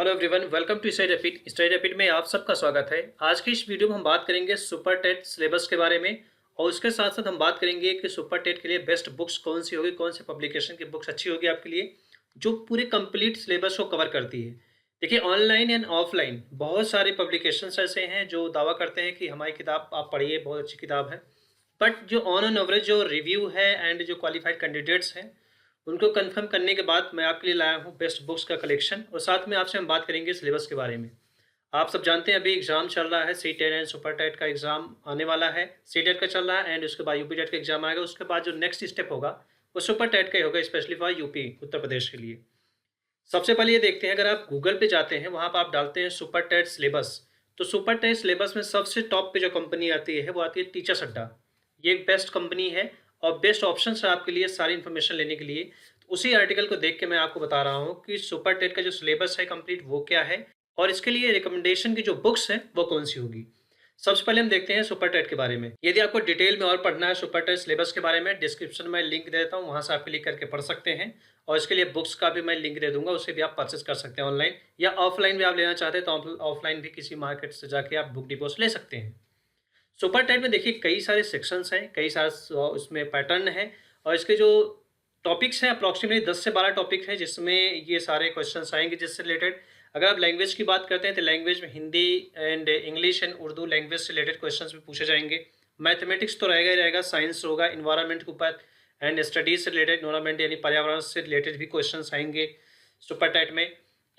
Hello everyone, welcome to Study Rapid में आप सबका स्वागत है। आज की इस वीडियो में हम बात करेंगे सुपर टेट सिलेबस के बारे में और उसके साथ साथ हम बात करेंगे कि सुपर टेट के लिए बेस्ट बुक्स कौन सी होगी, कौन से पब्लिकेशन की बुक्स अच्छी होगी आपके लिए, जो पूरे कंप्लीट सिलेबस को कवर करती है। देखिए, ऑनलाइन एंड ऑफलाइन बहुत सारे पब्लिकेशंस ऐसे हैं जो दावा करते हैं कि हमारी किताब आप पढ़िए, बहुत अच्छी किताब है। बट जो ऑन एन एवरेज जो रिव्यू है एंड जो क्वालिफाइड कैंडिडेट्स हैं, उनको कंफर्म करने के बाद मैं आपके लिए लाया हूँ बेस्ट बुक्स का कलेक्शन और साथ में आपसे हम बात करेंगे सिलेबस के बारे में। आप सब जानते हैं अभी एग्जाम चल रहा है, C TET and super TET का एग्जाम आने वाला है। सी टेट का चल रहा है एंड उसके बाद यूपी टेट का एग्जाम आएगा। उसके बाद जो नेक्स्ट स्टेप होगा वो सुपर टेट का ही होगा, specially for UP Uttar Pradesh के लिए। सबसे पहले ये देखते हैं, अगर आप गूगल पे जाते हैं वहाँ पर आप डालते हैं सुपर टेट सिलेबस, तो सुपर टेट सिलेबस में सबसे टॉप पे जो कंपनी आती है वो आती है टीचर्स अड्डा। ये एक बेस्ट कंपनी है और बेस्ट ऑप्शन है आपके लिए सारी इन्फॉर्मेशन लेने के लिए। तो उसी आर्टिकल को देख के मैं आपको बता रहा हूँ कि सुपर टेट का जो सिलेबस है कंप्लीट वो क्या है और इसके लिए रिकमेंडेशन की जो बुक्स हैं वो कौन सी होगी। सबसे पहले हम देखते हैं सुपर टेट के बारे में। यदि आपको डिटेल में और पढ़ना है सुपर टेट सिलेबस के बारे में, डिस्क्रिप्शन में लिंक दे देता हूँ, वहाँ से आप क्लिक करके पढ़ सकते हैं। और इसके लिए बुक्स का भी मैं लिंक दे दूंगा, उससे भी आप परचेस कर सकते हैं ऑनलाइन, या ऑफलाइन भी आप लेना चाहते हैं तो ऑफलाइन भी किसी मार्केट से जाके आप बुक डिपो से ले सकते हैं। सुपर टेट में देखिए कई सारे सेक्शंस हैं, कई सारे उसमें पैटर्न है और इसके जो टॉपिक्स हैं अप्रॉक्सीमेटली 10 से 12 टॉपिक हैं जिसमें ये सारे क्वेश्चंस आएंगे जिससे रिलेटेड। अगर आप लैंग्वेज की बात करते हैं तो लैंग्वेज में Hindi and English and Urdu language से रिलेटेड क्वेश्चंस भी पूछे जाएंगे। मैथमेटिक्स तो रहेगा ही रहेगा, साइंस होगा, इन्वायरमेंट के ऊपर एंड स्टडीज से रिलेटेड, इन्वायरमेंट यानी पर्यावरण से रिलेटेड भी क्वेश्चंस आएंगे सुपर टेट में।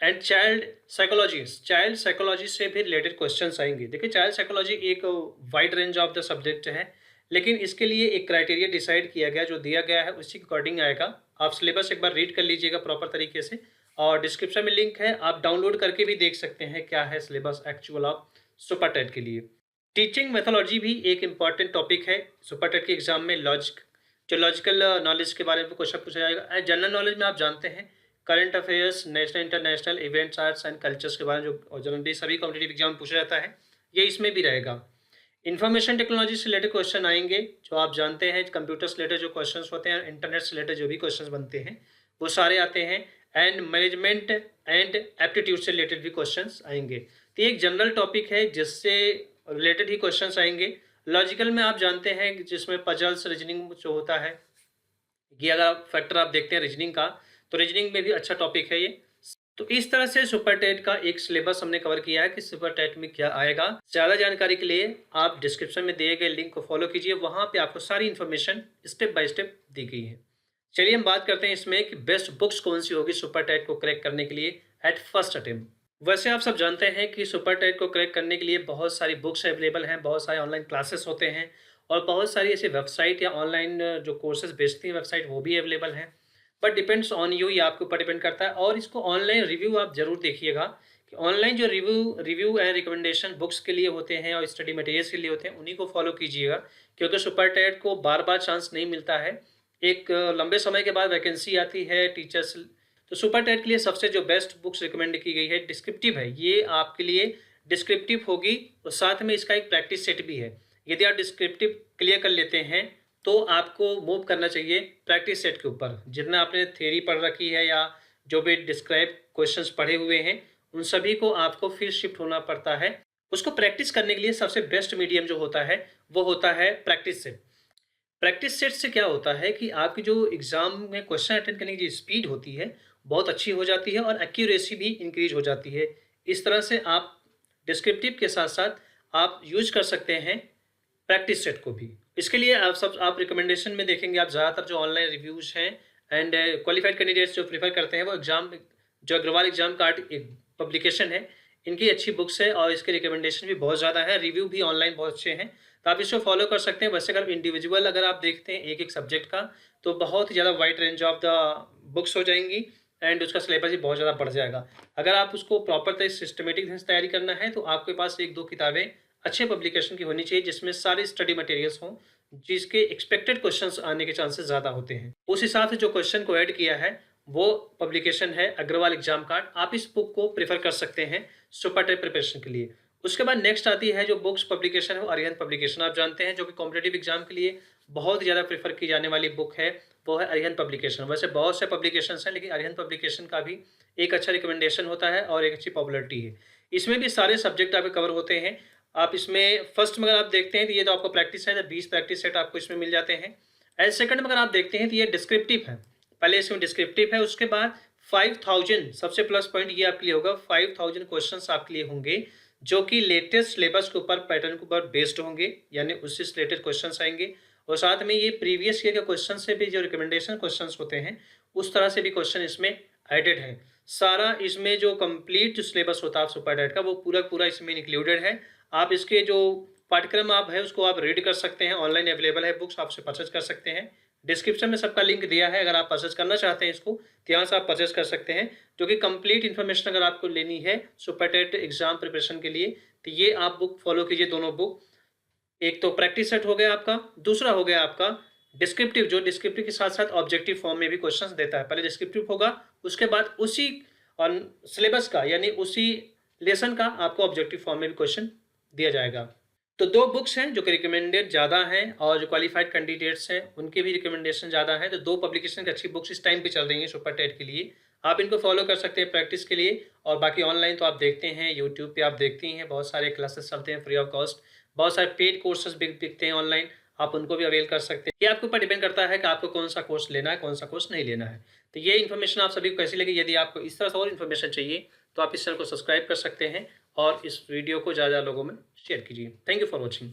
एंड चाइल्ड साइकोलॉजी से भी रिलेटेड क्वेश्चंस आएंगे। देखिए, चाइल्ड साइकोलॉजी एक wide range of the subject है, लेकिन इसके लिए एक क्राइटेरिया डिसाइड किया गया, जो दिया गया है उसी के अकॉर्डिंग आएगा। आप सिलेबस एक बार रीड कर लीजिएगा प्रॉपर तरीके से और डिस्क्रिप्शन में लिंक है, आप डाउनलोड करके भी देख सकते हैं क्या है syllabus actual of super TET के लिए। टीचिंग मेथोलॉजी भी एक इम्पॉर्टेंट टॉपिक है सुपर टेट के एग्जाम में। लॉजिकल नॉलेज के बारे में क्वेश्चन पूछा जाएगा। जनरल नॉलेज में आप जानते हैं current affairs, national international events, arts and cultures के बारे में जो जनरली सभी कॉम्पिटिटिव एग्जाम पूछा जाता है, ये इसमें भी रहेगा। इन्फॉर्मेशन टेक्नोलॉजी से रिलेटेड क्वेश्चन आएंगे, जो आप जानते हैं कंप्यूटर से रिलेटेड जो क्वेश्चंस होते हैं, इंटरनेट से रिलेटेड जो भी क्वेश्चंस बनते हैं वो सारे आते हैं। एंड मैनेजमेंट एंड एप्टीट्यूड से रिलेटेड भी क्वेश्चंस आएंगे। तो ये एक जनरल टॉपिक है जिससे रिलेटेड ही क्वेश्चंस आएंगे। लॉजिकल में आप जानते हैं जिसमें पजल्स, रीजनिंग जो होता है, ये अगर फैक्टर आप देखते हैं रीजनिंग का, तो रीजनिंग में भी अच्छा टॉपिक है ये। तो इस तरह से सुपर टेट का एक सिलेबस हमने कवर किया है कि सुपर टेट में क्या आएगा। ज़्यादा जानकारी के लिए आप डिस्क्रिप्शन में दिए गए लिंक को फॉलो कीजिए, वहाँ पे आपको सारी इन्फॉर्मेशन स्टेप बाय स्टेप दी गई है। चलिए हम बात करते हैं इसमें कि बेस्ट बुक्स कौन सी होगी सुपर टेट को क्रैक करने के लिए एट फर्स्ट अटेम्प्ट। वैसे आप सब जानते हैं कि सुपर टेट को क्रैक करने के लिए बहुत सारी बुक्स अवेलेबल हैं, बहुत सारे ऑनलाइन क्लासेस होते हैं और बहुत सारी ऐसी वेबसाइट या ऑनलाइन जो कोर्सेज बेचती हैं वेबसाइट वो भी अवेलेबल हैं। बट डिपेंड्स ऑन यू, ये आपके ऊपर डिपेंड करता है। और इसको ऑनलाइन रिव्यू आप जरूर देखिएगा कि ऑनलाइन जो रिव्यू एंड रिकमेंडेशन बुक्स के लिए होते हैं और स्टडी मटेरियल्स के लिए होते हैं, उन्हीं को फॉलो कीजिएगा, क्योंकि सुपर टेट को बार बार चांस नहीं मिलता है। एक लंबे समय के बाद वैकेंसी आती है टीचर्स। तो सुपर टेट के लिए सबसे जो बेस्ट बुक्स रिकमेंड की गई है डिस्क्रिप्टिव है, ये आपके लिए डिस्क्रिप्टिव होगी और साथ में इसका एक प्रैक्टिस सेट भी है। यदि आप डिस्क्रिप्टिव क्लियर कर लेते हैं तो आपको मूव करना चाहिए प्रैक्टिस सेट के ऊपर। जितना आपने थ्योरी पढ़ रखी है या जो भी डिस्क्राइब क्वेश्चंस पढ़े हुए हैं, उन सभी को आपको फिर शिफ्ट होना पड़ता है। उसको प्रैक्टिस करने के लिए सबसे बेस्ट मीडियम जो होता है वो होता है प्रैक्टिस सेट। प्रैक्टिस सेट से क्या होता है कि आपकी जो एग्जाम में क्वेश्चन अटेंड करने की जो स्पीड होती है बहुत अच्छी हो जाती है और एक्यूरेसी भी इंक्रीज हो जाती है। इस तरह से आप डिस्क्रिप्टिव के साथ साथ आप यूज कर सकते हैं प्रैक्टिस सेट को भी। इसके लिए आप रिकमेंडेशन में देखेंगे, आप ज़्यादातर जो ऑनलाइन रिव्यूज़ हैं एंड क्वालिफाइड कैंडिडेट्स जो प्रीफर करते हैं वो एग्जाम जो अग्रवाल एग्जाम कार्ड एक पब्लिकेशन है, इनकी अच्छी बुक्स है और इसके रिकमेंडेशन भी बहुत ज़्यादा है, रिव्यू भी ऑनलाइन बहुत अच्छे हैं, तो आप इसको फॉलो कर सकते हैं। वैसे अगर इंडिविजुअल अगर आप देखते हैं एक एक सब्जेक्ट का, तो बहुत ही ज़्यादा wide range of the books हो जाएंगी एंड उसका सिलेबस भी बहुत ज़्यादा बढ़ जाएगा। अगर आप उसको प्रॉपर तरीके सिस्टमेटिक ढंग से तैयारी करना है तो आपके पास एक दो किताबें अच्छे पब्लिकेशन की होनी चाहिए जिसमें सारे स्टडी मटेरियल्स हों, जिसके एक्सपेक्टेड क्वेश्चंस आने के चांसेस ज़्यादा होते हैं। उस हिसाब से जो क्वेश्चन को ऐड किया है वो पब्लिकेशन है अग्रवाल एग्जाम कार्ड। आप इस बुक को प्रेफर कर सकते हैं सुपर टेट प्रिपरेशन के लिए। उसके बाद नेक्स्ट आती है जो बुक्स पब्लिकेशन है, वो अरिहंत पब्लिकेशन। आप जानते हैं जो कि कॉम्पिटेटिव एग्जाम के लिए बहुत ही ज़्यादा प्रेफर की जाने वाली बुक है, वो है अरिहंत पब्लिकेशन। वैसे बहुत से पब्लिकेशंस हैं, लेकिन अरिहंत पब्लिकेशन का भी एक अच्छा रिकमेंडेशन होता है और एक अच्छी पॉपुलरिटी है। इसमें भी सारे सब्जेक्ट आपके कवर होते हैं। आप इसमें फर्स्ट में अगर आप देखते हैं तो ये तो आपको प्रैक्टिस है, 20 प्रैक्टिस सेट आपको इसमें मिल जाते हैं। एंड सेकंड में अगर आप देखते हैं तो ये डिस्क्रिप्टिव है। पहले इसमें डिस्क्रिप्टिव है, उसके बाद 5000 सबसे प्लस पॉइंट ये आपके लिए होगा, 5000 क्वेश्चंस आपके लिए होंगे जो कि लेटेस्ट सिलेबस के ऊपर, पैटर्न के ऊपर बेस्ड होंगे, यानी उससे रिलेटेड क्वेश्चंस आएंगे। और साथ में ये प्रीवियस ईयर के क्वेश्चन से भी जो रिकमेंडेशन क्वेश्चंस होते हैं उस तरह से भी क्वेश्चन इसमें एडेड है। सारा इसमें जो कंप्लीट जो सिलेबस होता है सुपर टेट का, वो पूरा पूरा इसमें इंक्लूडेड है। आप इसके जो पाठ्यक्रम आप है उसको आप रीड कर सकते हैं, ऑनलाइन अवेलेबल है बुक्स, आप उसे परचेज कर सकते हैं। डिस्क्रिप्शन में सबका लिंक दिया है, अगर आप परचेज करना चाहते हैं इसको तो यहाँ से आप परचेज कर सकते हैं। जो कि कंप्लीट इन्फॉर्मेशन अगर आपको लेनी है सुपर टेट एग्जाम प्रिपरेशन के लिए, तो ये आप बुक फॉलो कीजिए, दोनों बुक। एक तो प्रैक्टिस सेट हो गया आपका, दूसरा हो गया आपका डिस्क्रिप्टिव, जो डिस्क्रिप्टिव के साथ साथ ऑब्जेक्टिव फॉर्म में भी क्वेश्चंस देता है। पहले डिस्क्रिप्टिव होगा, उसके बाद उसी सिलेबस का यानी उसी लेसन का आपको ऑब्जेक्टिव फॉर्म में भी क्वेश्चन दिया जाएगा। तो दो बुक्स हैं जो कि रिकमेंडेड ज़्यादा हैं और जो क्वालिफाइड कैंडिडेट्स हैं उनके भी रिकमेंडेशन ज़्यादा है। तो दो पब्लिकेशन की अच्छी बुक्स इस टाइम पे चल रही हैं सुपर टेट के लिए, आप इनको फॉलो कर सकते हैं प्रैक्टिस के लिए। और बाकी ऑनलाइन तो आप देखते हैं, यूट्यूब पे आप देखती हैं बहुत सारे क्लासेस चलते हैं फ्री ऑफ कॉस्ट। बहुत सारे पेड कोर्सेज बिकते हैं ऑनलाइन, आप उनको भी अवेल कर सकते हैं। ये आपके ऊपर डिपेंड करता है कि आपको कौन सा कोर्स लेना है, कौन सा कोर्स नहीं लेना है। तो ये इन्फॉर्मेशन आप सभी को कैसी लगी? यदि आपको इस तरह से और इन्फॉर्मेशन चाहिए तो आप इस चैनल को सब्सक्राइब कर सकते हैं और इस वीडियो को ज़्यादा लोगों में शेयर कीजिए। Thank you for watching.